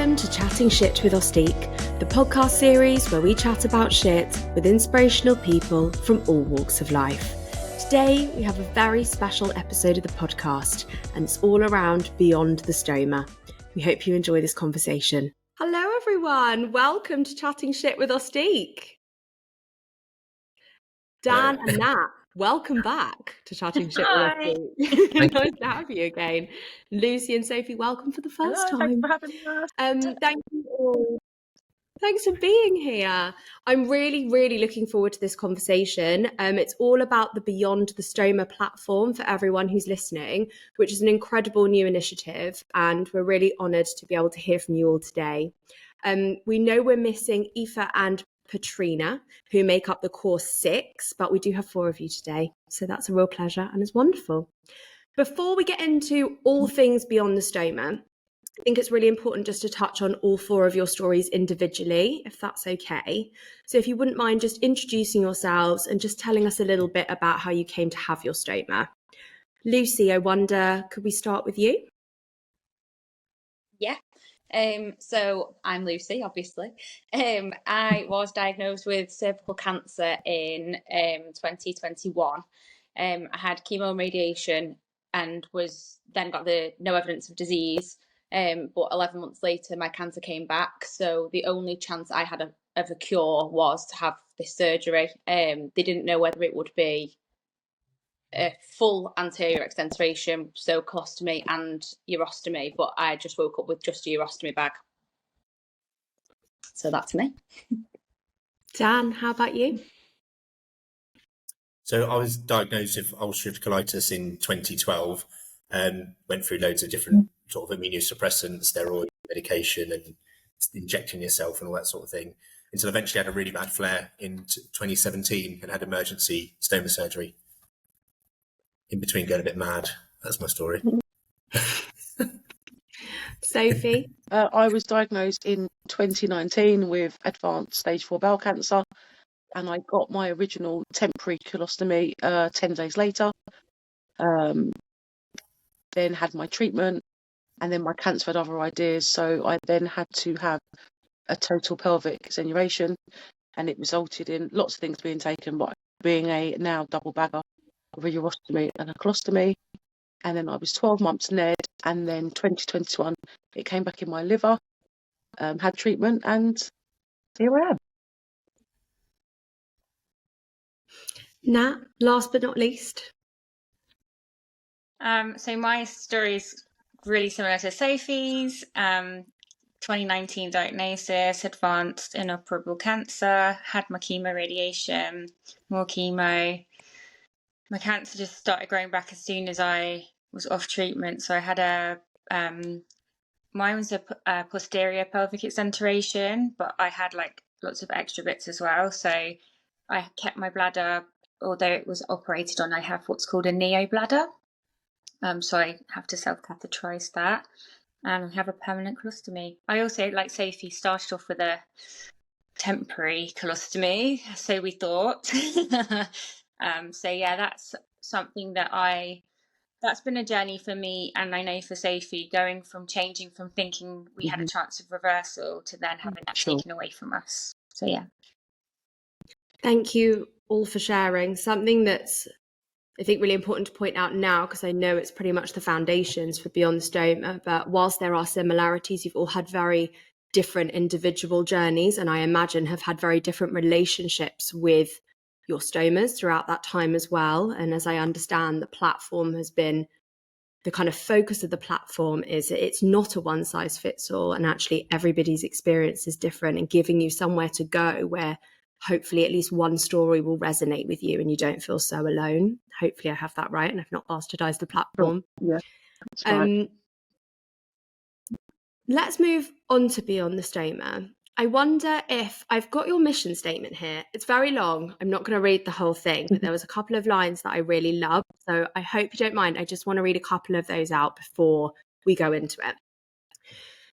Welcome to Chatting Shit with Ostique, the podcast series where we chat about shit with inspirational people from all walks of life. Today, we have a very special episode of the podcast, and it's all around Beyond the Stoma. We hope you enjoy this conversation. Hello, everyone. Welcome to Chatting Shit with Ostique. Dan and Nat, welcome back to Chatting Shit with Ostique. Nice to have you again. Lucy and Sophie, welcome for the first time. Thanks for having us. Thank you all. Thanks for being here. I'm really looking forward to this conversation. It's all about the Beyond the Stoma platform for everyone who's listening, which is an incredible new initiative, and we're really honoured to be able to hear from you all today. We know we're missing Aoife and Patrina, who make up the core 6, but we do have 4 of you today, so that's a real pleasure and it's wonderful. Before we get into all things Beyond the Stoma, I think it's really important just to touch on all 4 of your stories individually, if that's okay. So if you wouldn't mind just introducing yourselves and just telling us a little bit about how you came to have your stoma. Lucy, I wonder, could we start with you? Yeah. So I'm Lucy, obviously. I was diagnosed with cervical cancer in 2021. I had chemo and radiation and was then got the no evidence of disease. But 11 months later, my cancer came back. So the only chance I had of a cure was to have this surgery. They didn't know whether it would be a full anterior extension, so colostomy and urostomy, but I just woke up with just a urostomy bag. So that's me. Dan, how about you? So I was diagnosed with ulcerative colitis in 2012 and went through loads of different sort of immunosuppressants, steroid medication and injecting yourself and all that sort of thing, until eventually I had a really bad flare in 2017 and had emergency stoma surgery. In between going a bit mad. That's my story. Sophie? I was diagnosed in 2019 with advanced stage 4 bowel cancer, and I got my original temporary colostomy 10 days later. Then had my treatment, and then my cancer had other ideas, so I then had to have a total pelvic extenuation, and it resulted in lots of things being taken, but being a now double bagger of a urostomy and a colostomy. And then I was 12 months NED, and then 2021 it came back in my liver, had treatment, and here I am. Nat, last but not least. So my story is really similar to Sophie's. 2019 diagnosis, advanced inoperable cancer, had my chemo radiation, more chemo. My cancer just started growing back as soon as I was off treatment. So I had mine was a posterior pelvic extension, but I had like lots of extra bits as well. So I kept my bladder, although it was operated on, I have what's called a neobladder. So I have to self-catheterize that. And I have a permanent colostomy. I also, like Sophie, started off with a temporary colostomy, so we thought. So yeah, that's something that's been a journey for me, and I know for Sophie, going from changing from thinking we had a chance of reversal to then having that taken away from us. So yeah. Thank you all for sharing. Something that's, I think, really important to point out now, because I know it's pretty much the foundations for Beyond the Stoma, but whilst there are similarities, you've all had very different individual journeys, and I imagine have had very different relationships with your stomas throughout that time as well. And as I understand, the platform has been, the kind of focus of the platform is it's not a one size fits all, and actually everybody's experience is different, and giving you somewhere to go where hopefully at least one story will resonate with you and you don't feel so alone. Hopefully I have that right and I've not bastardized the platform. Yeah, that's right. Let's move on to Beyond the Stoma. I wonder if I've got your mission statement here. It's very long. I'm not going to read the whole thing, but there was a couple of lines that I really loved. So I hope you don't mind. I just want to read a couple of those out before we go into it.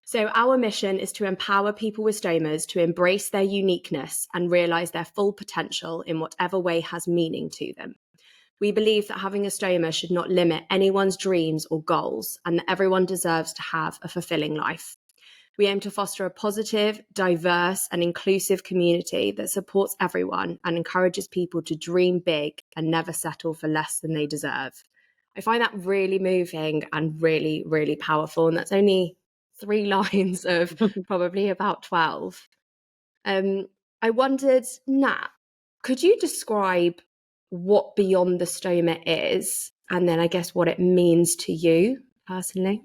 So our mission is to empower people with stomas to embrace their uniqueness and realise their full potential in whatever way has meaning to them. We believe that having a stoma should not limit anyone's dreams or goals, and that everyone deserves to have a fulfilling life. We aim to foster a positive, diverse, and inclusive community that supports everyone and encourages people to dream big and never settle for less than they deserve. I find that really moving and really, really powerful. And that's only 3 lines of probably about 12. I wondered, Nat, could you describe what Beyond the Stoma is, and then I guess what it means to you personally?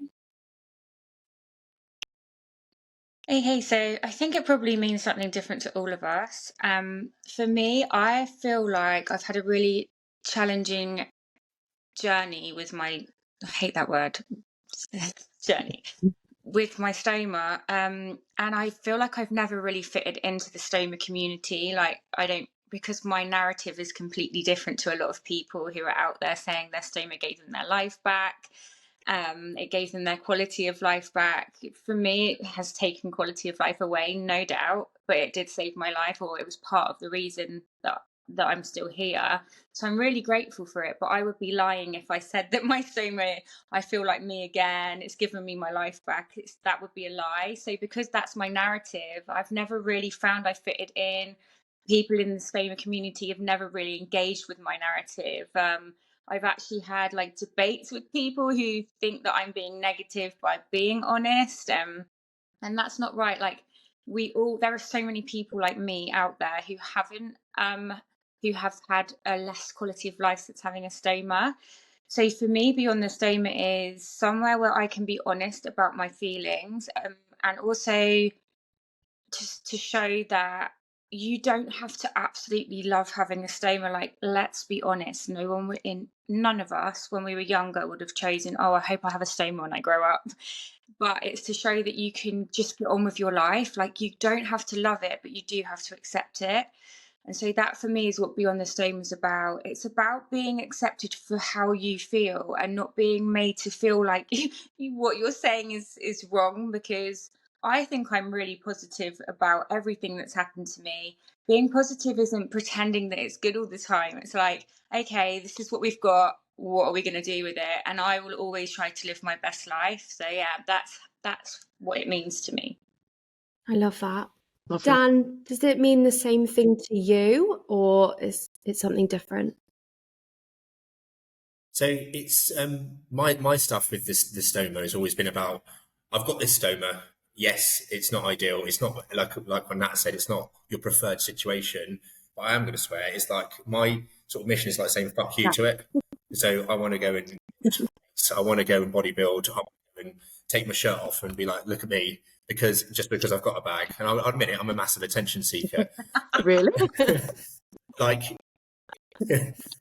Okay, so I think it probably means something different to all of us. For me, I feel like I've had a really challenging journey with my, I hate that word, journey, with my stoma. And I feel like I've never really fitted into the stoma community. Like, I don't, because my narrative is completely different to a lot of people who are out there saying their stoma gave them their life back. It gave them their quality of life back. For me, it has taken quality of life away, no doubt, but it did save my life, or it was part of the reason that I'm still here. So I'm really grateful for it. But I would be lying if I said that my stoma, I feel like me again, it's given me my life back. That would be a lie. So because that's my narrative, I've never really found I fitted in. People in the stoma community have never really engaged with my narrative. I've actually had like debates with people who think that I'm being negative by being honest. And that's not right. Like, there are so many people like me out there who who have had a less quality of life since having a stoma. So for me, Beyond the Stoma is somewhere where I can be honest about my feelings, and also just to show that you don't have to absolutely love having a stoma. Like, let's be honest, none of us when we were younger would have chosen, oh, I hope I have a stoma when I grow up. But it's to show that you can just get on with your life. Like, you don't have to love it, but you do have to accept it. And so that for me is what Beyond the Stoma is about. It's about being accepted for how you feel and not being made to feel like what you're saying is wrong, because I think I'm really positive about everything that's happened to me. Being positive isn't pretending that it's good all the time. It's like, okay, this is what we've got. What are we going to do with it? And I will always try to live my best life. So yeah, that's what it means to me. I love that. Lovely. Dan, does it mean the same thing to you, or is it something different? So it's my stuff with the stoma has always been about, I've got this stoma. Yes, it's not ideal. It's not like what Nat said, it's not your preferred situation. But I am going to swear, it's like my sort of mission is like saying fuck you to it. So I want to go and bodybuild. I want to go and take my shirt off and be like, look at me, because I've got a bag. And I'll admit it, I'm a massive attention seeker. Really? Like,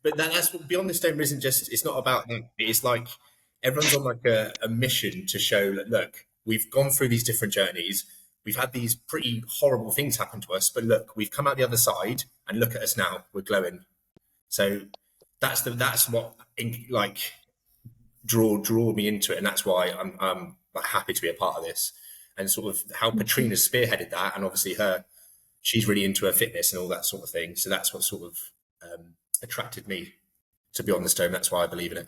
but that's Beyond the Stoma isn't just, it's not about that. It's like everyone's on like a mission to show that, look, we've gone through these different journeys. We've had these pretty horrible things happen to us, but look, we've come out the other side and look at us now. We're glowing. So that's what like draw me into it. And that's why I'm like happy to be a part of this, and sort of how Patrina spearheaded that. And obviously she's really into her fitness and all that sort of thing. So that's what sort of attracted me to Beyond the Stoma. That's why I believe in it.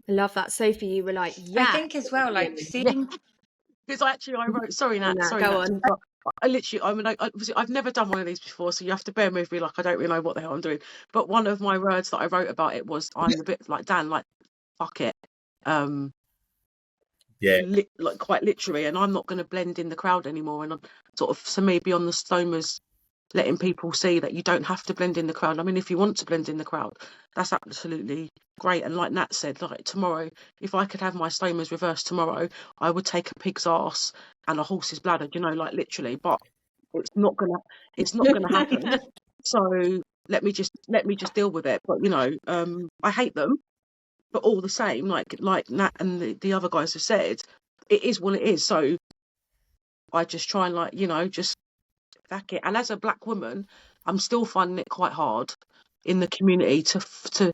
I love that. Sophie, you were like, yeah. I think as well, like seeing. Because I wrote, sorry, Nat, Go on. Obviously, I've never done one of these before, so you have to bear with me. Like, I don't really know what the hell I'm doing. But one of my words that I wrote about it was, I'm a bit like Dan, like, fuck it. Yeah. Like quite literally, and I'm not going to blend in the crowd anymore. And I'm sort of, to me, Beyond the Stoma's letting people see that you don't have to blend in the crowd. I mean, if you want to blend in the crowd, that's absolutely great. And like Nat said, like tomorrow, if I could have my stomas reversed tomorrow, I would take a pig's ass and a horse's bladder, you know, like literally. But it's not gonna happen. So let me just deal with it. But you know, I hate them, but all the same, like Nat and the other guys have said, it is what it is. So I just try and, like, you know, just back it. And as a black woman, I'm still finding it quite hard in the community for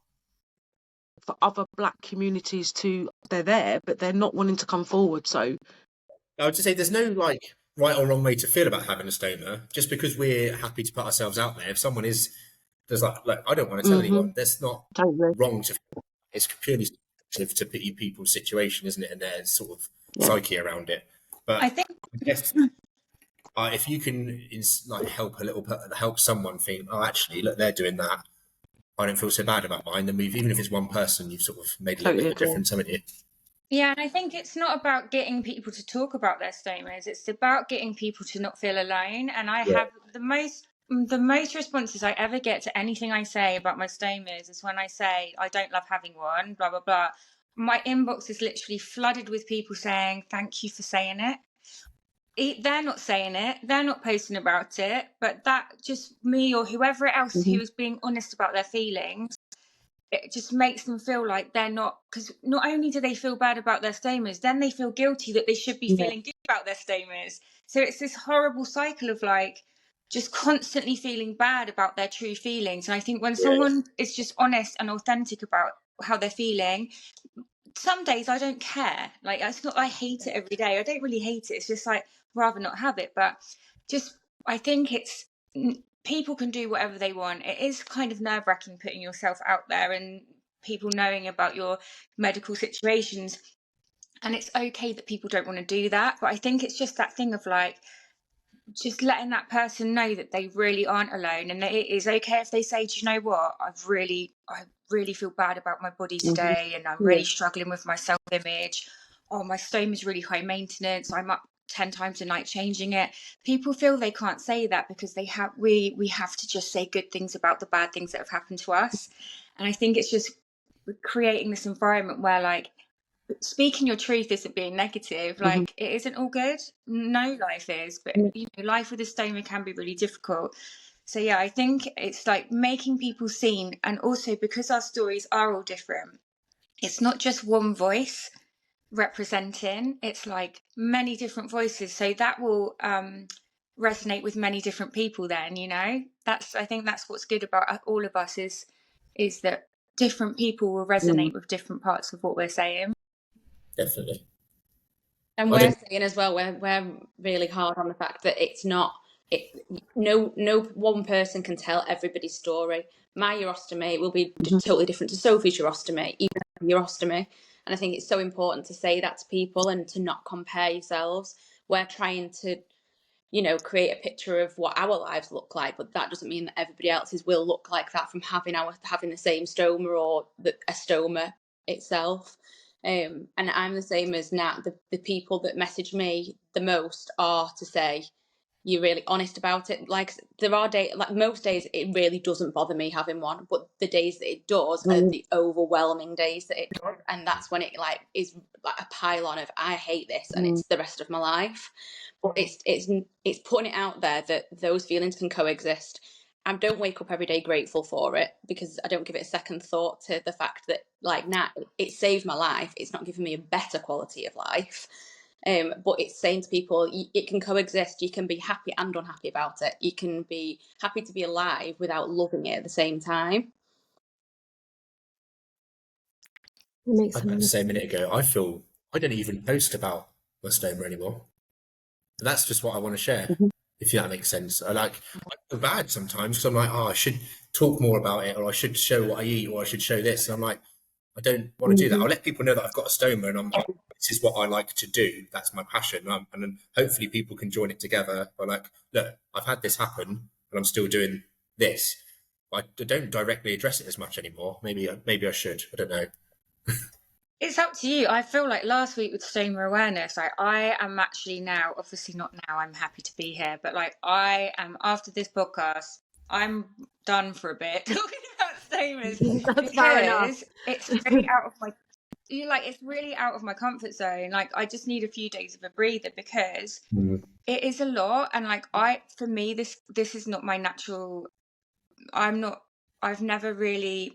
other black communities they're there, but they're not wanting to come forward. So I would just say there's no like right or wrong way to feel about having a stoma. Just because we're happy to put ourselves out there, if someone there's like, I don't want to tell anyone. That's not wrong to feel. It's purely subjective to people's situation, isn't it, and their sort of psyche around it. But I think I guess if you can like help someone think, oh, actually, look, they're doing that. I don't feel so bad about mine. Then even if it's one person, you've sort of made a little bit of a difference, haven't you? Yeah, and I think it's not about getting people to talk about their stomas. It's about getting people to not feel alone. And I have the most responses I ever get to anything I say about my stomas is when I say I don't love having one, blah blah blah. My inbox is literally flooded with people saying thank you for saying it. They're not saying it, they're not posting about it, but that just me or whoever else who is being honest about their feelings, it just makes them feel like they're not, because not only do they feel bad about their stomas, then they feel guilty that they should be feeling good about their stomas. So it's this horrible cycle of like just constantly feeling bad about their true feelings. And I think when someone is just honest and authentic about how they're feeling, some days I don't care. Like, it's not, I hate it every day. I don't really hate it. It's just like, rather not have it. But just, I think it's, people can do whatever they want. It is kind of nerve wracking putting yourself out there and people knowing about your medical situations. And it's okay that people don't want to do that. But I think it's just that thing of like, just letting that person know that they really aren't alone, and that it is okay if they say, do you know what, I really feel bad about my body today, and I'm really struggling with my self-image. Oh, my stoma is really high maintenance, I'm up 10 times a night changing it. People feel they can't say that because we have to just say good things about the bad things that have happened to us. And I think it's just creating this environment where like speaking your truth isn't being negative. Like, it isn't all good. No life is, but you know, life with a stoma can be really difficult. So yeah, I think it's like making people seen, and also because our stories are all different, it's not just one voice representing, it's like many different voices, so that will resonate with many different people. Then, you know, I think that's what's good about all of us is that different people will resonate with different parts of what we're saying. Definitely. And we're saying as well, we're really hard on the fact that it's not, no one person can tell everybody's story. My urostomy will be totally different to Sophie's urostomy, even urostomy. And I think it's so important to say that to people and to not compare yourselves. We're trying to, you know, create a picture of what our lives look like, but that doesn't mean that everybody else's will look like that from having the same stoma or a stoma itself. And I'm the same as Nat. The people that message me the most are to say, you're really honest about it. Like, there are days, like most days, it really doesn't bother me having one, but the days that it does are the overwhelming days that it does, and that's when it like is like a pile-on of I hate this, and it's the rest of my life. But it's putting it out there that those feelings can coexist. I don't wake up every day grateful for it, because I don't give it a second thought to the fact that, like, Nat, it saved my life. It's not giving me a better quality of life. But it's saying to people, it can coexist. You can be happy and unhappy about it. You can be happy to be alive without loving it at the same time. I had to say a minute ago, I don't even post about my stoma anymore. That's just what I want to share, if that makes sense. I feel bad sometimes because I'm like, oh, I should talk more about it, or I should show what I eat, or I should show this. And I'm like, I don't want to do that. I'll let people know that I've got a stoma, and I'm like, this is what I like to do. That's my passion. And then hopefully people can join it together. But like, look, I've had this happen, and I'm still doing this. I don't directly address it as much anymore. Maybe I should. I don't know. It's up to you. I feel like last week with stoma awareness, I am actually now, obviously not now, I'm happy to be here, but like I am, after this podcast, I'm done for a bit talking about stomas. That's fair enough. It's really out of my, it's really out of my comfort zone. Like, I just need a few days of a breather, because it is a lot. And like, for me, this is not my natural, I've never really,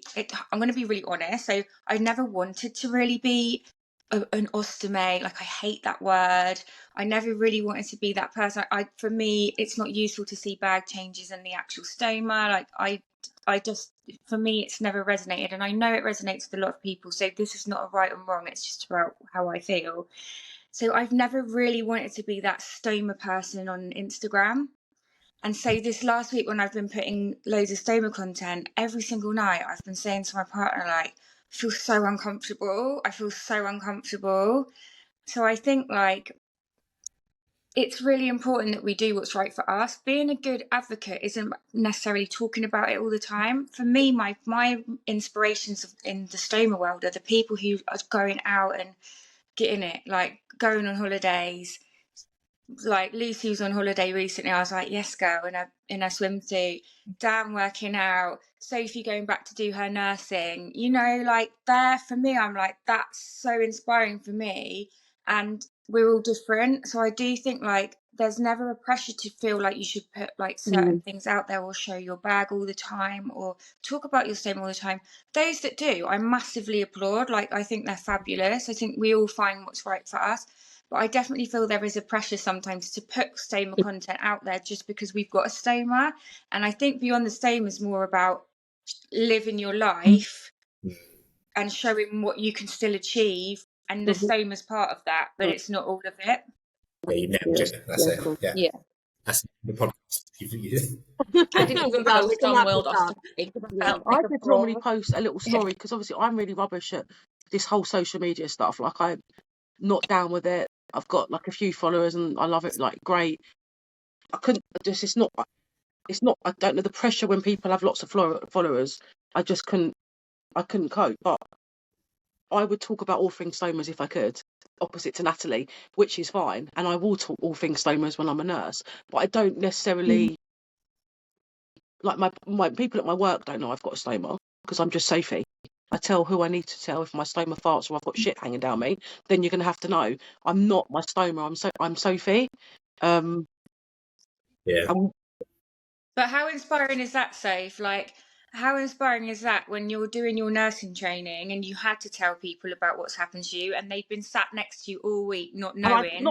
I'm going to be really honest. So I never wanted to really be an ostomy. Like, I hate that word. I never really wanted to be that person. For me, it's not useful to see bag changes in the actual stoma. Like, I just, for me, it's never resonated. And I know it resonates with a lot of people. So this is not a right and wrong. It's just about how I feel. So I've never really wanted to be that stoma person on Instagram. And so this last week, when I've been putting loads of stoma content, every single night I've been saying to my partner, like, I feel so uncomfortable. I feel so uncomfortable. So I think, like, it's really important that we do what's right for us. Being a good advocate isn't necessarily talking about it all the time. For me, my inspirations in the stoma world are the people who are going out and getting it, like going on holidays. Like Lucy was on holiday recently. I was like, yes, girl, in a swimsuit. Dan working out. Sophie going back to do her nursing. You know, like there for me, I'm like, that's so inspiring for me. And we're all different. So I do think like there's never a pressure to feel like you should put like certain things out there or show your bag all the time or talk about your stoma all the time. Those that do, I massively applaud. Like I think they're fabulous. I think we all find what's right for us. But I definitely feel there is a pressure sometimes to put stoma content out there just because we've got a stoma. And I think Beyond the Stoma is more about living your life and showing what you can still achieve. And the stoma's part of that, but it's not all of it. Yeah, you nailed it. That's it. Yeah. Yeah. That's the podcast. I didn't even Well, post we can on wrap World this up. Ostomy because I Yeah, felt I like a did normally fraud. post a little story because obviously I'm really rubbish at this whole social media stuff. Like I'm not down with it. I've got like a few followers and I love it. Like great. I couldn't just. It's not. I don't know the pressure when people have lots of followers. I just couldn't. I couldn't cope. But I would talk about all things stomas if I could, opposite to Natalie, which is fine. And I will talk all things stomas when I'm a nurse. But I don't necessarily like my people at my work don't know I've got a stoma because I'm just Sophie. I tell who I need to tell if my stoma farts or I've got shit hanging down me. Then you're gonna have to know I'm not my stoma. I'm Sophie. Yeah. But how inspiring is that, Soph? Like, how inspiring is that when you're doing your nursing training and you had to tell people about what's happened to you and they've been sat next to you all week not knowing,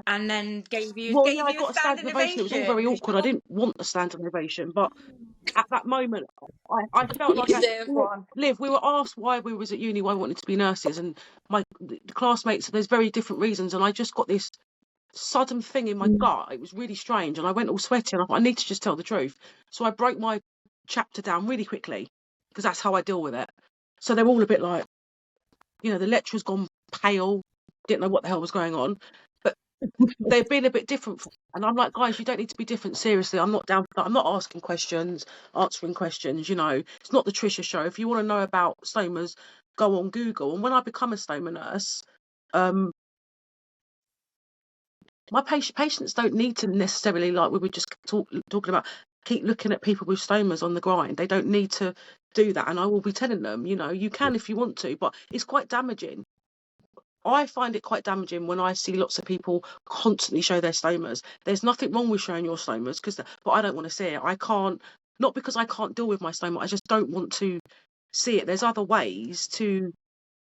and then gave you I got a a standing ovation. It was all very awkward. I didn't want a standing ovation, but at that moment, I felt like Liv. We were asked why we was at uni, why we wanted to be nurses, and the classmates. There's very different reasons, and I just got this sudden thing in my gut. It was really strange, and I went all sweaty, and I thought I need to just tell the truth. So I broke my chapter down really quickly because that's how I deal with it. So they're all a bit like, the lecturer's gone pale, didn't know what the hell was going on, but they've been a bit different. And I'm like, guys, you don't need to be different. Seriously, I'm not down for that. I'm not asking questions, answering questions. It's not the Trisha show. If you want to know about stomas, go on Google. And when I become a stoma nurse, my patients don't need to necessarily, like we were just talking about, keep looking at people with stomas on the grind. They don't need to do that. And I will be telling them, you can if you want to, but it's quite damaging. I find it quite damaging when I see lots of people constantly show their stomas. There's nothing wrong with showing your stomas, but I don't want to see it. I can't, not because I can't deal with my stoma, I just don't want to see it. There's other ways to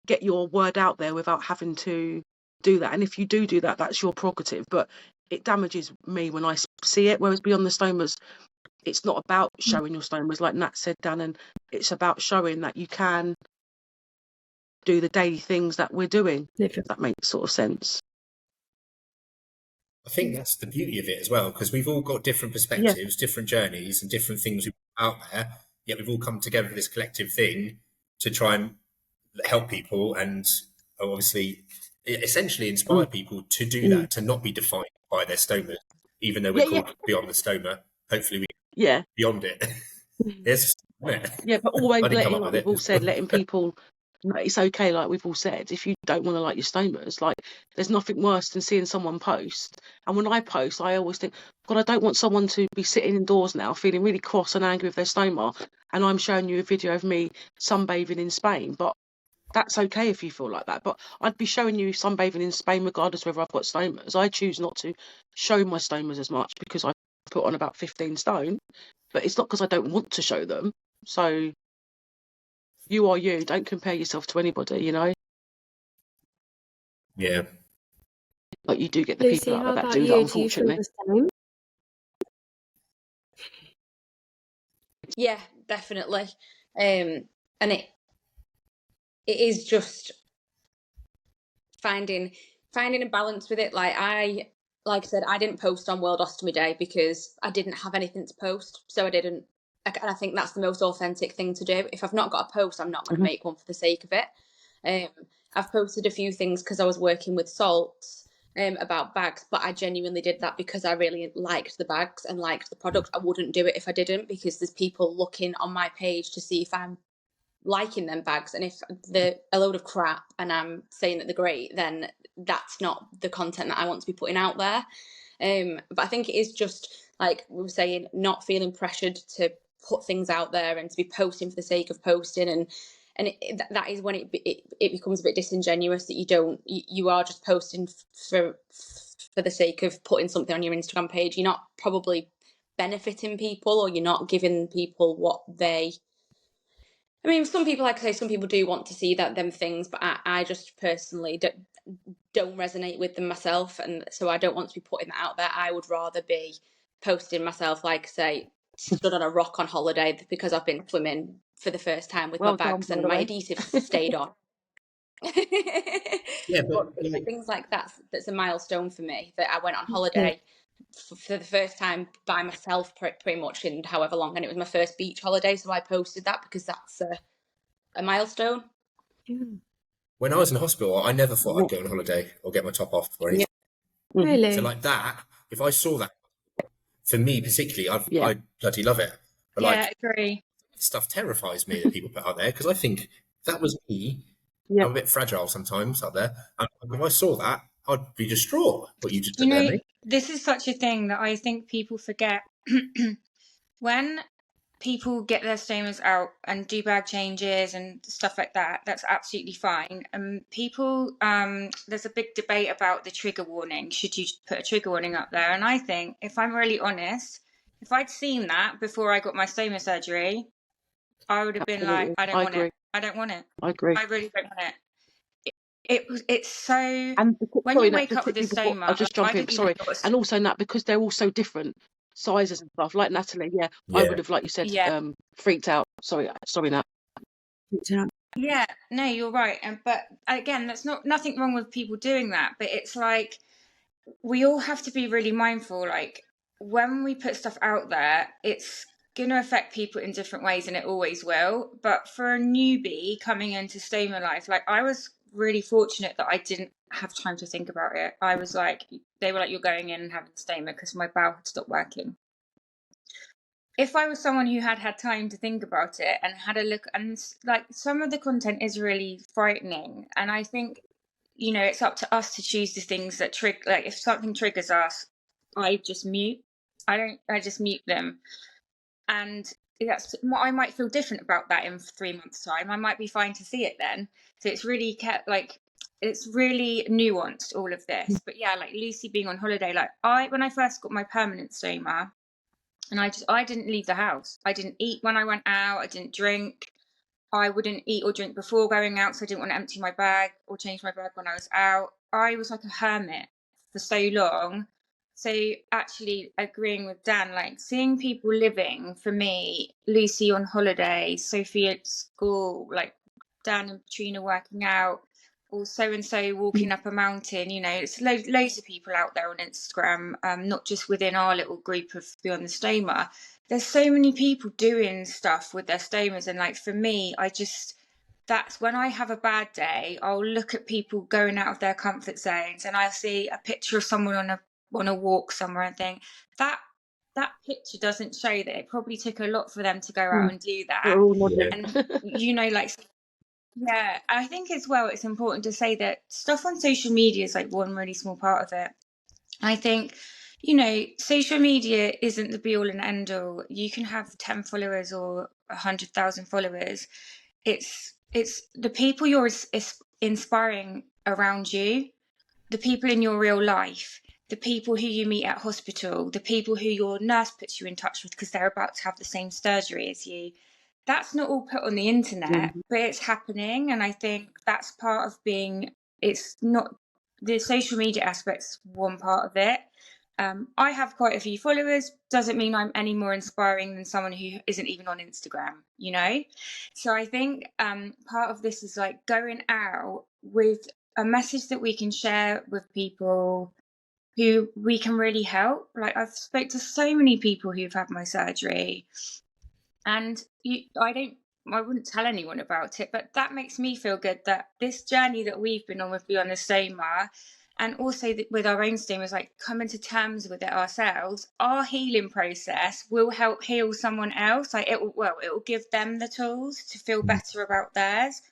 get your word out there without having to do that. And if you do that, that's your prerogative. But it damages me when I see it. Whereas Beyond the Stomas, it's not about showing your stomas, like Nat said, Dan, and it's about showing that you can do the daily things that we're doing. If that makes sort of sense. I think that's the beauty of it as well, because we've all got different perspectives, different journeys, and different things out there. Yet we've all come together for this collective thing to try and help people and obviously essentially inspire people to do that, to not be defined by their stoma, even though we're called Beyond the Stoma. Hopefully we get beyond it. But always letting, like we've all said, letting people know it's okay. Like we've all said, if you don't want to like your stomas, like there's nothing worse than seeing someone post. And when I post, I always think, God, I don't want someone to be sitting indoors now feeling really cross and angry with their stoma, and I'm showing you a video of me sunbathing in Spain. But that's okay if you feel like that. But I'd be showing you sunbathing in Spain regardless whether I've got stomas. I choose not to show my stomas as much because I put on about 15 stone. But it's not because I don't want to show them. So you are you. Don't compare yourself to anybody, Yeah. But you do get the Lucy, people out how there that about do you? that, Do unfortunately. you feel the same? Yeah, definitely. And it is just finding a balance with it. Like I said, I didn't post on World Ostomy Day because I didn't have anything to post, so I didn't. And I think that's the most authentic thing to do. If I've not got a post, I'm not going to make one for the sake of it. I've posted a few things because I was working with salts, about bags, but I genuinely did that because I really liked the bags and liked the product. I wouldn't do it if I didn't, because there's people looking on my page to see if I'm liking them bags, and if they're a load of crap and I'm saying that they're great, then that's not the content that I want to be putting out there. But I think it is just, like we were saying, not feeling pressured to put things out there and to be posting for the sake of posting, and that is when it becomes a bit disingenuous, that you are just posting for the sake of putting something on your Instagram page. You're not probably benefiting people, or you're not giving people what they, I mean, some people, like I say, some people do want to see them things, but I just personally don't resonate with them myself, and so I don't want to be putting that out there. I would rather be posting myself, like say, stood on a rock on holiday because I've been swimming for the first time with my bags and my adhesives stayed on. Yeah, But but things like that's a milestone for me, that I went on holiday for the first time by myself pretty much in however long, and it was my first beach holiday, so I posted that because that's a milestone. when I was in hospital, I never thought I'd go on holiday or get my top off or anything. Really? So like that, if I saw that, for me particularly, Yeah. I bloody love it. But Yeah, like, agree. stuff terrifies me that people put out there, because I think if that was me. Yeah. I'm a bit fragile sometimes out there. And if I saw that, I'd be distraught. What you just You put there, know, mate. this is such a thing that I think people forget. When people get their stomas out and do bag changes and stuff like that, that's absolutely fine. People, there's a big debate about the trigger warning. Should you put a trigger warning up there? And I think, if I'm really honest, if I'd seen that before I got my stoma surgery, I would have been like, I don't want it. I don't want it. I agree. I really don't want it. It's so, And when sorry, you Nat, wake up with a before- stoma, I'll just jump I in. didn't Sorry, even know and also Nat, because they're all so different sizes and stuff. Like Natalie, I Yeah. would have, like you said, Yeah. freaked out. Sorry, Nat. Yeah, no, you're right. But again, that's nothing wrong with people doing that. But it's like, we all have to be really mindful. Like, when we put stuff out there, it's going to affect people in different ways, and it always will. But for a newbie coming into stoma life, like, I was really fortunate that I didn't have time to think about it. I was like, they were like, you're going in and having stoma, because my bowel had stopped working. If I was someone who had time to think about it and had a look, and like, some of the content is really frightening, and I think, you know, it's up to us to choose the things that trigger. Like, if something triggers us, I just mute. I just mute them, and that's, I might feel different about that in 3 months' time. I might be fine to see it then. So it's really it's really nuanced, all of this. But yeah, like Lucy being on holiday, like when I first got my permanent stoma, and I didn't leave the house. I didn't eat when I went out. I didn't drink. I wouldn't eat or drink before going out, so I didn't want to empty my bag or change my bag when I was out. I was like a hermit for so long. So actually agreeing with Dan, like, seeing people living, for me, Lucy on holiday, Sophie at school, like Dan and Trina working out, or so and so walking up a mountain, you know, it's loads of people out there on Instagram, not just within our little group of Beyond the Stoma. There's so many people doing stuff with their stomas, and like, for me, that's when I have a bad day, I'll look at people going out of their comfort zones, and I'll see a picture of someone on a walk somewhere and think, that picture doesn't show that it probably took a lot for them to go out and do that. We're all nodding. And you know, like, yeah, I think as well, it's important to say that stuff on social media is like one really small part of it. I think, you know, social media isn't the be all and end all. You can have 10 followers or 100,000 followers. It's the people you're inspiring around you, the people in your real life, the people who you meet at hospital, the people who your nurse puts you in touch with because they're about to have the same surgery as you. That's not all put on the internet, but it's happening. And I think that's part of it's not, the social media aspect's one part of it. I have quite a few followers, doesn't mean I'm any more inspiring than someone who isn't even on Instagram, you know? So I think part of this is like going out with a message that we can share with people who we can really help. Like, I've spoke to so many people who've had my surgery, and I wouldn't tell anyone about it, but that makes me feel good that this journey that we've been on with Beyond the Stoma, And also with our own stomas, like coming to terms with it ourselves, our healing process will help heal someone else. Like it will give them the tools to feel better about theirs.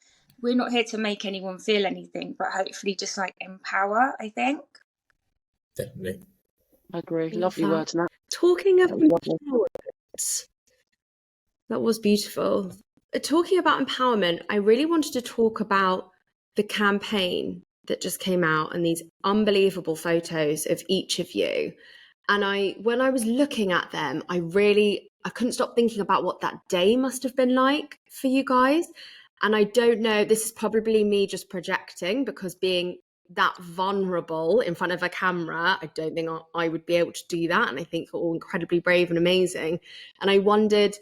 We're not here to make anyone feel anything, but hopefully just like empower, I think. Definitely. I agree. Love Lovely that. words, Nat. Talking of That was lovely. empowerment, that was beautiful. Talking about empowerment, I really wanted to talk about the campaign that just came out and these unbelievable photos of each of you. And when I was looking at them, I couldn't stop thinking about what that day must have been like for you guys. And I don't know, this is probably me just projecting, because being that vulnerable in front of a camera, I don't think I would be able to do that. And I think you're all incredibly brave and amazing. And I wondered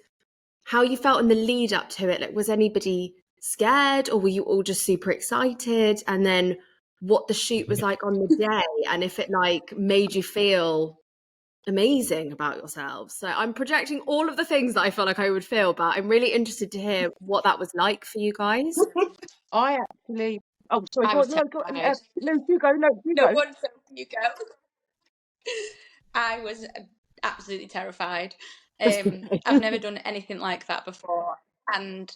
how you felt in the lead up to it. Like, was anybody scared, or were you all just super excited? And then what the shoot was like on the day, and if it like made you feel amazing about yourselves. So I'm projecting all of the things that I feel like I would feel, but I'm really interested to hear what that was like for you guys. I actually. Oh, sorry. I Go was on, no, go, terrified. no, you go. No, you No go. one, so you go. I was absolutely terrified. I've never done anything like that before. And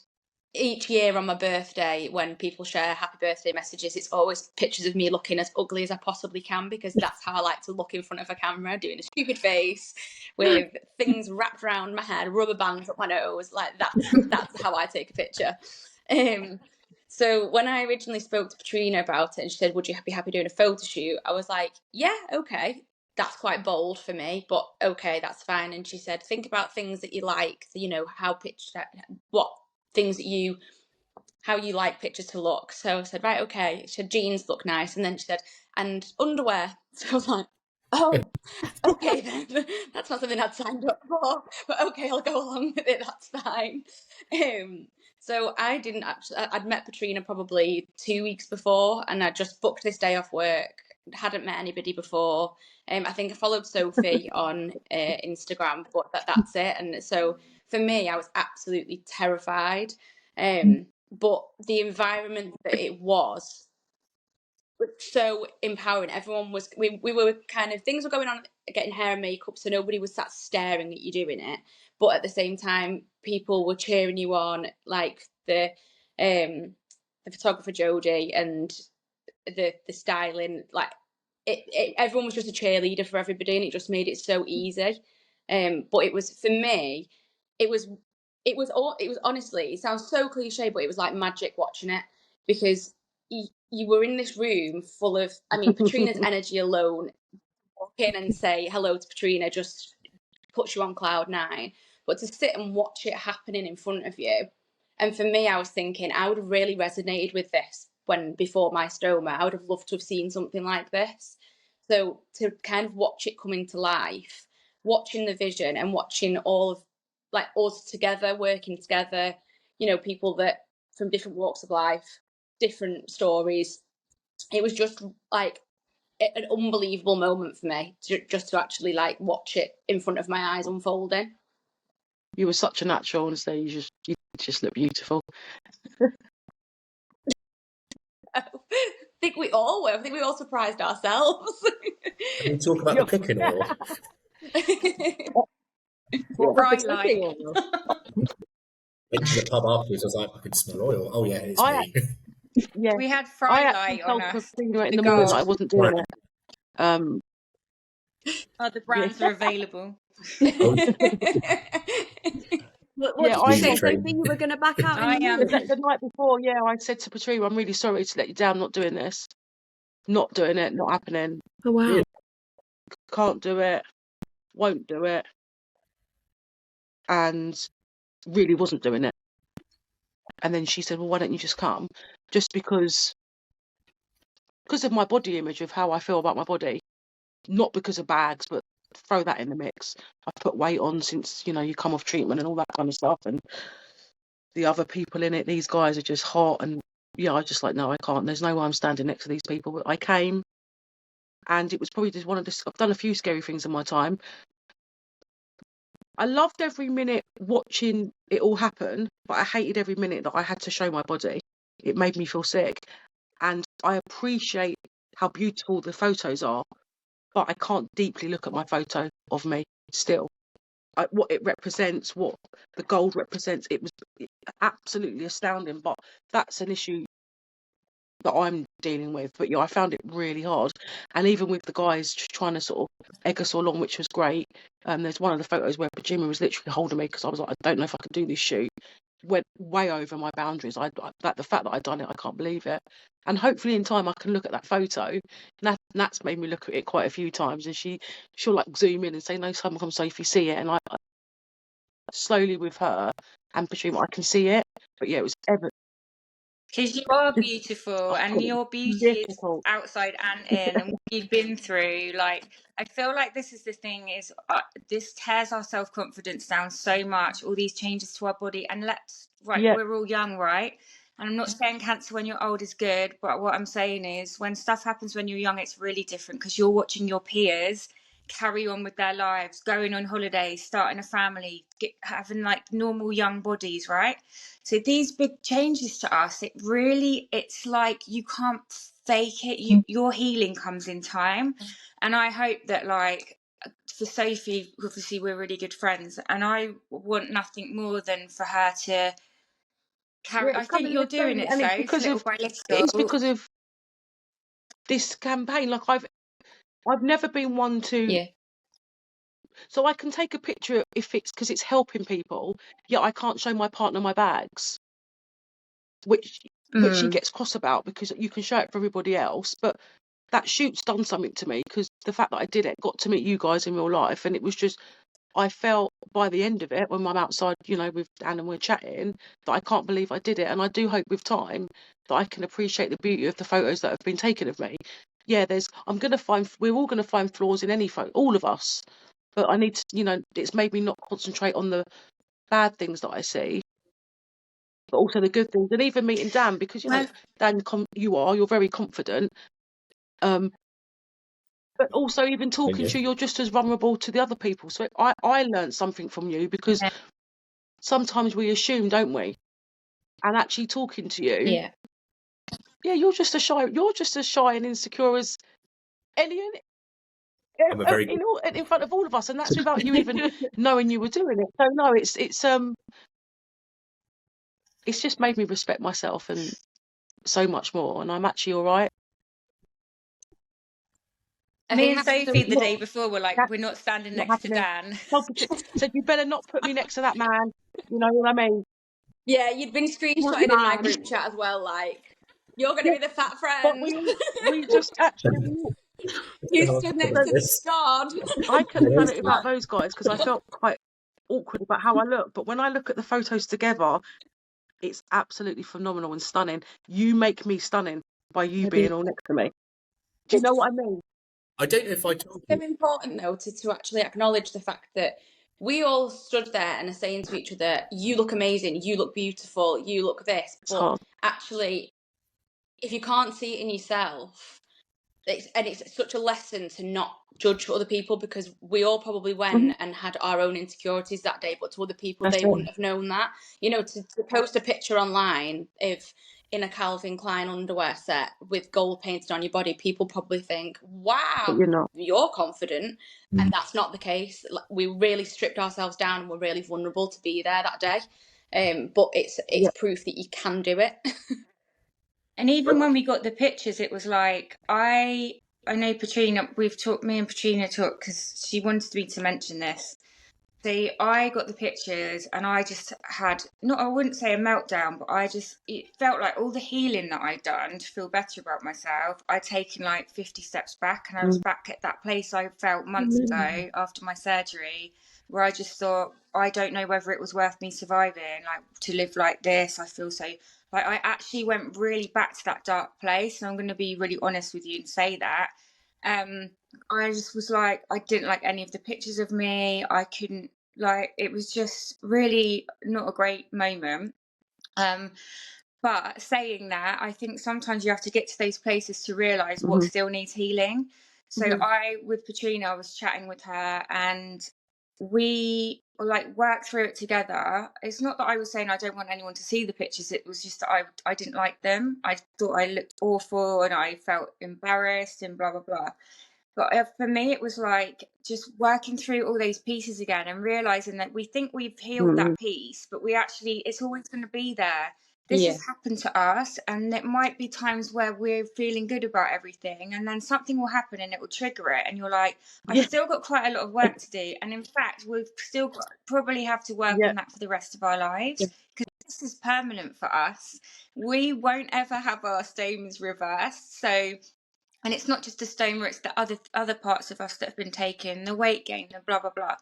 each year on my birthday, when people share happy birthday messages, it's always pictures of me looking as ugly as I possibly can, because that's how I like to look in front of a camera, doing a stupid face with things wrapped around my head, rubber bands up my nose. Like that's how I take a picture. So when I originally spoke to Katrina about it and she said, would you be happy doing a photo shoot? I was like, yeah, okay. That's quite bold for me, but okay, that's fine. And she said, think about things that you like, you know, what things that how you like pictures to look. So I said, right, okay. She said, jeans look nice. And then she said, and underwear. So I was like, oh, okay then. That's not something I'd signed up for, but okay, I'll go along with it. That's fine. So I didn't actually, I'd met Katrina probably 2 weeks before, and I just booked this day off work. Hadn't met anybody before. I think I followed Sophie on Instagram, but that's it. And so for me, I was absolutely terrified. But the environment that it was so empowering. Everyone was, we were kind of, things were going on, getting hair and makeup, so nobody was sat staring at you doing it, but at the same time people were cheering you on, like the photographer Jodie and the styling, like everyone was just a cheerleader for everybody, and it just made it so easy. But it was, for me, it was honestly, it sounds so cliche, but it was like magic watching it, because you were in this room full of, I mean, Katrina's energy alone, walk in and say hello to Katrina just puts you on cloud 9, but to sit and watch it happening in front of you. And for me, I was thinking I would have really resonated with this before my stoma. I would have loved to have seen something like this. So to kind of watch it come into life, watching the vision and watching all of like us together, working together, you know, people that from different walks of life, different stories. It was just like an unbelievable moment for me just to actually like watch it in front of my eyes unfolding. You were such a natural on stage. You just look beautiful. I think we all were. I think we all surprised ourselves. Can we talk about the cooking oil? What Fry was the light. cooking oil? Went to the pub afterwards. I was like, I could smell oil. Oh yeah, it's me. Yeah, We had I fry actually light on told us. Christina in The the morning girls. that I wasn't doing it. Other brands are available. Oh, What Yeah, did I you say, Media Sophie? training. You were going to back out in I the am. morning? the night before, I said to Patricia, I'm really sorry to let you down, not doing this. Not doing it, not happening. Oh, wow. Really? Can't do it, won't do it. And really wasn't doing it. And then she said, well, why don't you just come? Just because of my body image, of how I feel about my body. Not because of bags, but throw that in the mix. I've put weight on since, you come off treatment and all that kind of stuff. And the other people in it, these guys are just hot. And I was just like, no, I can't. There's no way I'm standing next to these people. But I came, and it was probably just one of the, I've done a few scary things in my time. I loved every minute watching it all happen, but I hated every minute that I had to show my body. It made me feel sick. And I appreciate how beautiful the photos are, but I can't deeply look at my photo of me still. What it represents, what the gold represents, it was absolutely astounding. But that's an issue that I'm dealing with. But yeah, I found it really hard. And even with the guys trying to sort of egg us along, which was great. There's one of the photos where Jimmy was literally holding me because I was like, I don't know if I can do this shoot. Went way over my boundaries. The fact that I'd done it, I can't believe it. And hopefully in time I can look at that photo. Nat's made me look at it quite a few times, and she'll like zoom in and say, "No, come Sophie, see it." And I slowly with her and Patricia, I can see it. But yeah, it was ever Because you are just beautiful, and your beauty is difficult. outside and in, and what you've been through. Like, I feel like this is the thing: is this tears our self-confidence down so much. All these changes to our body, and Yeah, we're all young, right? And I'm not saying cancer when you're old is good, but what I'm saying is when stuff happens when you're young, it's really different because you're watching your peers carry on with their lives, going on holidays, starting a family, having like normal young bodies, right? So these big changes to us, it's like you can't fake it. Your healing comes in time. And I hope that, like, for Sophie, obviously we're really good friends, and I want nothing more than for her to carry. yeah, I it's think coming you're doing slowly, it, and it's Soph, because little of by little. this campaign. Like I've never been one to. Yeah. So I can take a picture if it's because it's helping people. Yeah, I can't show my partner my bags, which he gets cross about because you can show it for everybody else. But that shoot's done something to me because the fact that I did it got to meet you guys in real life, and it was just I felt by the end of it when I'm outside, with Dan and we're chatting, that I can't believe I did it. And I do hope with time that I can appreciate the beauty of the photos that have been taken of me. Yeah, we're all gonna find flaws in any photo, all of us. But I need to, it's made me not concentrate on the bad things that I see, but also the good things. And even meeting Dan, because Dan, you're very confident. But also even talking to you, you're just as vulnerable to the other people. So I learned something from you because sometimes we assume, don't we? And actually talking to you, Yeah. you're just as shy and insecure as any I'm a very in front of all of us, and that's without you even knowing you were doing it. So no, it's just made me respect myself and so much more, and I'm actually all right. Me and Sophie the Not, day before were like, we're not standing not next to happening. Dan. Said you better not put me next to that man. You know what I mean? Yeah, you'd been screenshotted in my group chat as well, like, you're going to be the fat But friend. we just actually You stood next to the God. I couldn't have done it without those guys because I felt quite awkward about how I look. But when I look at the photos together, it's absolutely phenomenal and stunning. You make me stunning by you being all next to me. Do you know what I mean? I don't know if I told you. It's important though to actually acknowledge the fact that we all stood there and are saying to each other, you look amazing, you look beautiful, you look this. It's But hard. actually, if you can't see it in yourself, it's such a lesson to not judge other people, because we all probably went and had our own insecurities that day, but to other people, That's they it. wouldn't have known that. To post a picture online if in a Calvin Klein underwear set with gold painted on your body, people probably think, wow, But you're not. you're confident. And that's not the case. We really stripped ourselves down and we're really vulnerable to be there that day. But it's proof that you can do it. And even when we got the pictures, it was like, I know Patrina, me and Patrina talked because she wanted me to mention this. So I got the pictures and I just had, I wouldn't say a meltdown, but it felt like all the healing that I'd done to feel better about myself, I'd taken like 50 steps back, and I was back at that place I felt months ago after my surgery, where I just thought, I don't know whether it was worth me surviving, like to live like this. I feel so, like I actually went really back to that dark place, and I'm going to be really honest with you and say that. I just was like, I didn't like any of the pictures of me. I couldn't, like, it was just really not a great moment. But saying that, I think sometimes you have to get to those places to realise what still needs healing. So with Patrina, I was chatting with her, and we like worked through it together. It's not that I was saying I don't want anyone to see the pictures. It was just that I didn't like them. I thought I looked awful and I felt embarrassed and blah, blah, blah. But for me, it was like just working through all those pieces again and realizing that we think we've healed that piece, but we actually, it's always going to be there. This has happened to us, and it might be times where we're feeling good about everything, and then something will happen and it will trigger it, and you're like, I've still got quite a lot of work to do. And in fact, we've still got, probably have to work on that for the rest of our lives, because this is permanent for us. We won't ever have our stones reversed. So, and it's not just the stoma, it's the other parts of us that have been taken, the weight gain, the blah, blah, blah.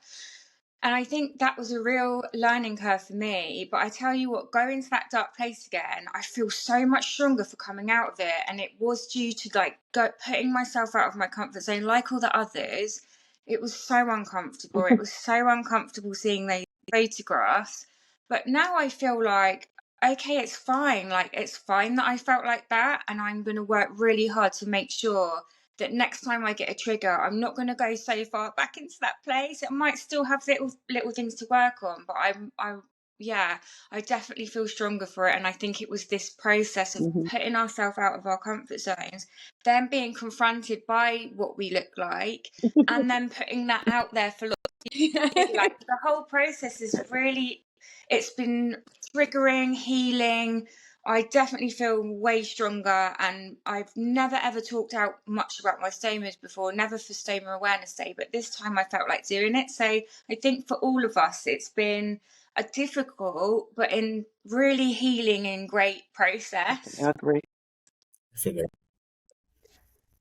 And I think that was a real learning curve for me. But I tell you what, going to that dark place again, I feel so much stronger for coming out of it. And it was due to like putting myself out of my comfort zone, like all the others. It was so uncomfortable. It was so uncomfortable seeing those photographs. But now I feel like, okay, it's fine. Like, it's fine that I felt like that. And I'm going to work really hard to make sure that next time I get a trigger, I'm not going to go so far back into that place. It might still have little things to work on, but I definitely feel stronger for it. And I think it was this process of putting ourselves out of our comfort zones, then being confronted by what we look like, and then putting that out there for lots of people. Like, the whole process is really, it's been triggering, healing. I definitely feel way stronger, and I've never ever talked out much about my stomas before, never for Stoma Awareness Day, but this time I felt like doing it. So I think for all of us, it's been a difficult but in really healing and great process. I agree.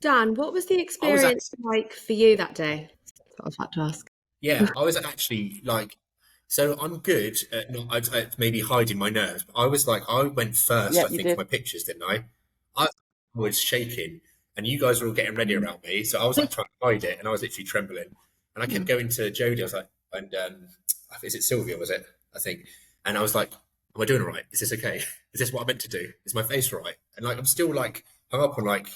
Dan, what was the experience like for you that day? I was about to ask. Yeah, I was actually like, so I'm good at not at maybe hiding my nerves. But I was like, I went first, Yeah, I you think, did. for my pictures, didn't I? I was shaking, and you guys were all getting ready around me. So I was like trying to hide it, and I was literally trembling. And I kept going to Jodie. I was like, and is it Sylvia? Was it? I think. And I was like, am I doing all right? Is this okay? Is this what I meant to do? Is my face right? And like, I'm still like hung up on like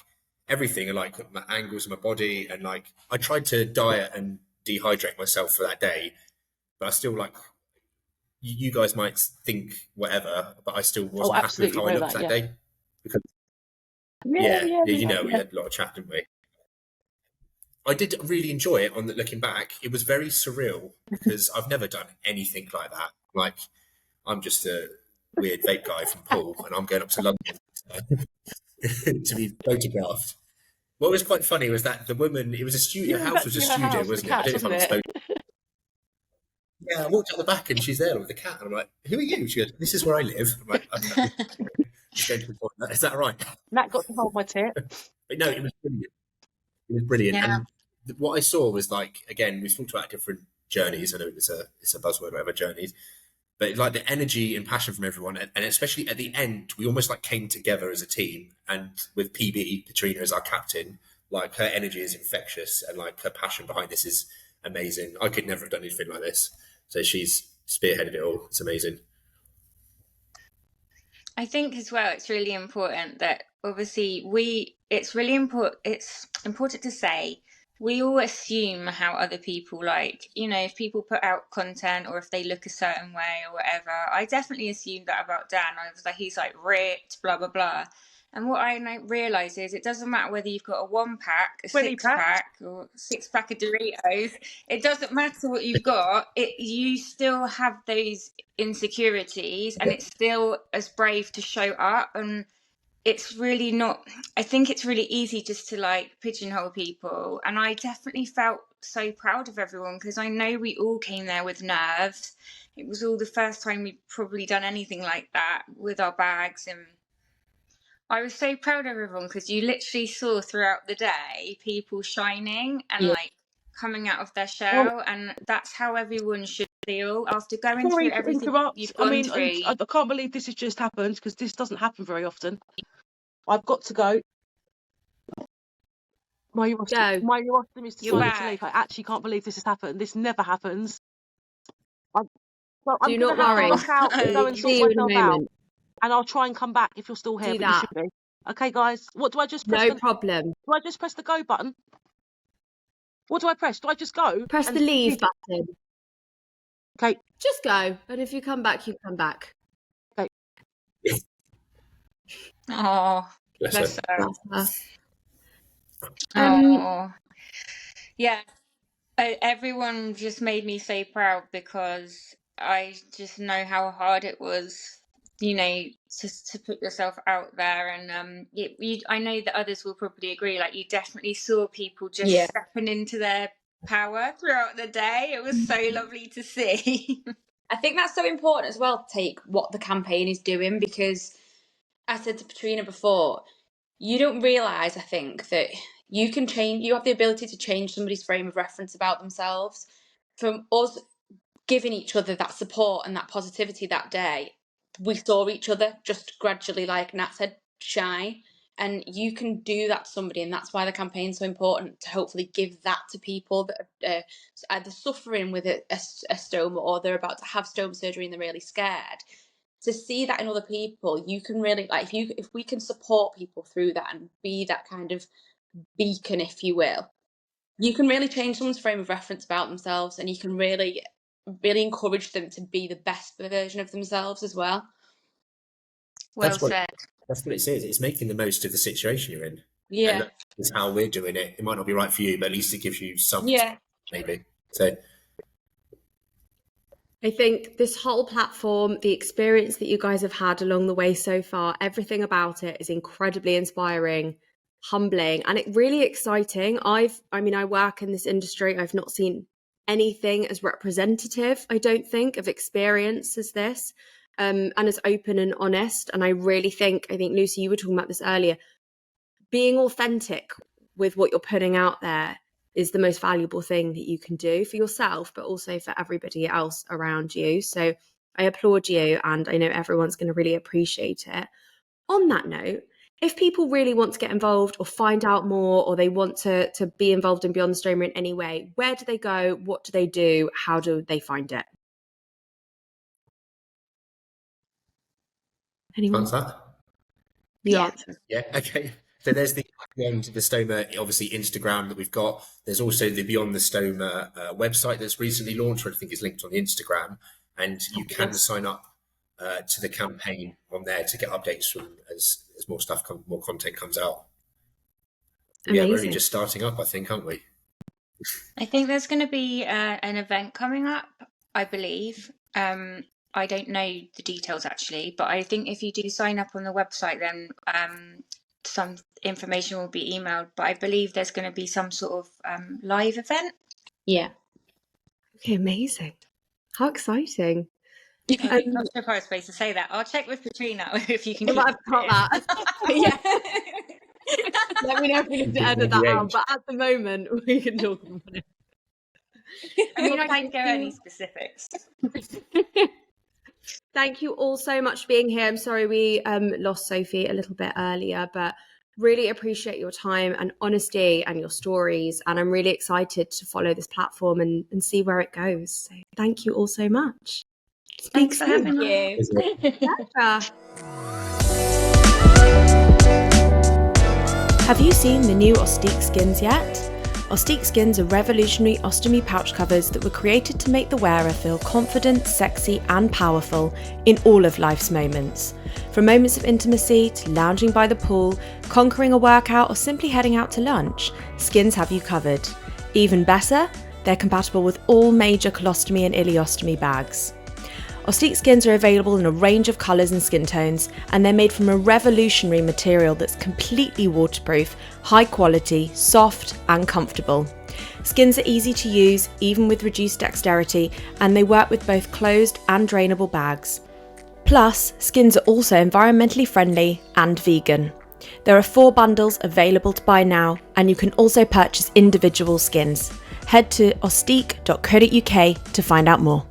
everything, and like my angles of my body, and like I tried to diet and dehydrate myself for that day, but I still like, you guys might think whatever, but I still wasn't happy with how I looked that day. Because you know, we had a lot of chat, didn't we? I did really enjoy it. Looking back, it was very surreal because I've never done anything like that. Like, I'm just a weird vape guy from Poole, and I'm going up to London to be photographed. What was quite funny was that the woman, it was a studio, the house was a studio, wasn't it? I don't know if I'm supposed to. Yeah, I walked out the back and she's there with the cat, and I'm like, who are you? She goes, this is where I live. I'm like, okay. She's going to the toilet. Is that right? Nat got to hold my tip. But no, it was brilliant. It was brilliant. Yeah. And what I saw was like, again, we've talked about different journeys. I know it's a buzzword, whatever, journeys. But like the energy and passion from everyone, and especially at the end, we almost like came together as a team. And with PB, Katrina as our captain, like her energy is infectious, and like her passion behind this is amazing. I could never have done anything like this. So she's spearheaded it all. It's amazing. I think as well, it's really important that obviously it's important to say, we all assume how other people, like, you know, if people put out content or if they look a certain way or whatever. I definitely assumed that about Dan. I was like, he's like ripped, blah, blah, blah. And what I realise is it doesn't matter whether you've got a 1-pack, a 6-pack, or 6-pack of Doritos. It doesn't matter what you've got. You still have those insecurities, and it's still as brave to show up. And it's really not, I think it's really easy just to like pigeonhole people. And I definitely felt so proud of everyone, because I know we all came there with nerves. It was all the first time we'd probably done anything like that with our bags, and I was so proud of everyone, because you literally saw throughout the day people shining and like coming out of their shell, and that's how everyone should feel after going through everything you've gone through. I can't believe this has just happened, because this doesn't happen very often. I've got to go. My urostom is decided to leave. I actually can't believe this has happened. This never happens. Do not worry. Go and sort myself out. And I'll try and come back if you're still here. But you should be. Okay, guys. What do I just press? No problem. Do I just press the go button? What do I press? Do I just go? Press the leave button. Okay. Just go. And if you come back, you come back. Oh, Bless bless her. her. Bless her. Oh, yeah. Everyone just made me so proud because I just know how hard it was, to put yourself out there. And I know that others will probably agree. Like, you definitely saw people just Yeah. stepping into their power throughout the day. It was so lovely to see. I think that's so important as well to take what the campaign is doing, because I said to Patrina before, you don't realise, I think, that you have the ability to change somebody's frame of reference about themselves. From us giving each other that support and that positivity that day, we saw each other just gradually, like Nat said, shine. And you can do that to somebody, and that's why the campaign's so important, to hopefully give that to people that are either suffering with a stoma, or they're about to have stoma surgery and they're really scared. To see that in other people, you can really, like, if we can support people through that and be that kind of beacon, if you will, you can really change someone's frame of reference about themselves, and you can really encourage them to be the best version of themselves as well. Well said. That's what it says. It's making the most of the situation you're in. Yeah. And that's how we're doing it. It might not be right for you, but at least it gives you some, maybe. So I think this whole platform, the experience that you guys have had along the way so far, everything about it is incredibly inspiring, humbling, and really exciting. I work in this industry. I've not seen anything as representative, I don't think, of experience as this, and as open and honest. And I think, Lucy, you were talking about this earlier, being authentic with what you're putting out there is the most valuable thing that you can do for yourself, but also for everybody else around you. So I applaud you, and I know everyone's going to really appreciate it. On that note, if people really want to get involved or find out more, or they want to be involved in Beyond the Stoma in any way, where do they go? What do they do? How do they find it? Anyone? answer that. You Yeah. answer. Yeah, okay. So there's the Beyond the Stoma, obviously, Instagram that we've got. There's also the Beyond the Stoma website that's recently launched, which I think is linked on the Instagram. And you can sign up to the campaign on there to get updates from as more stuff, more content comes out. Yeah, we're only just starting up, I think, aren't we? I think there's going to be an event coming up, I believe. I don't know the details actually, but I think if you do sign up on the website, then some information will be emailed. But I believe there's going to be some sort of live event. Yeah. Okay, amazing. How exciting. I'm not sure if I was supposed to say that. I'll check with Patrina if you can keep I've got that. Yeah. Let me know if we need to edit that out, but at the moment we can talk about it. I mean, I can't go any specifics. Thank you all so much for being here. I'm sorry we lost Sophie a little bit earlier, but really appreciate your time and honesty and your stories. And I'm really excited to follow this platform and see where it goes. So thank you all so much. Thanks for having you. Have you seen the new Ostique skins yet? Ostique skins are revolutionary ostomy pouch covers that were created to make the wearer feel confident, sexy and powerful in all of life's moments. From moments of intimacy to lounging by the pool, conquering a workout or simply heading out to lunch, skins have you covered. Even better, they're compatible with all major colostomy and ileostomy bags. Ostique skins are available in a range of colours and skin tones, and they're made from a revolutionary material that's completely waterproof, high quality, soft and comfortable. Skins are easy to use, even with reduced dexterity, and they work with both closed and drainable bags. Plus, skins are also environmentally friendly and vegan. There are 4 bundles available to buy now, and you can also purchase individual skins. Head to ostique.co.uk to find out more.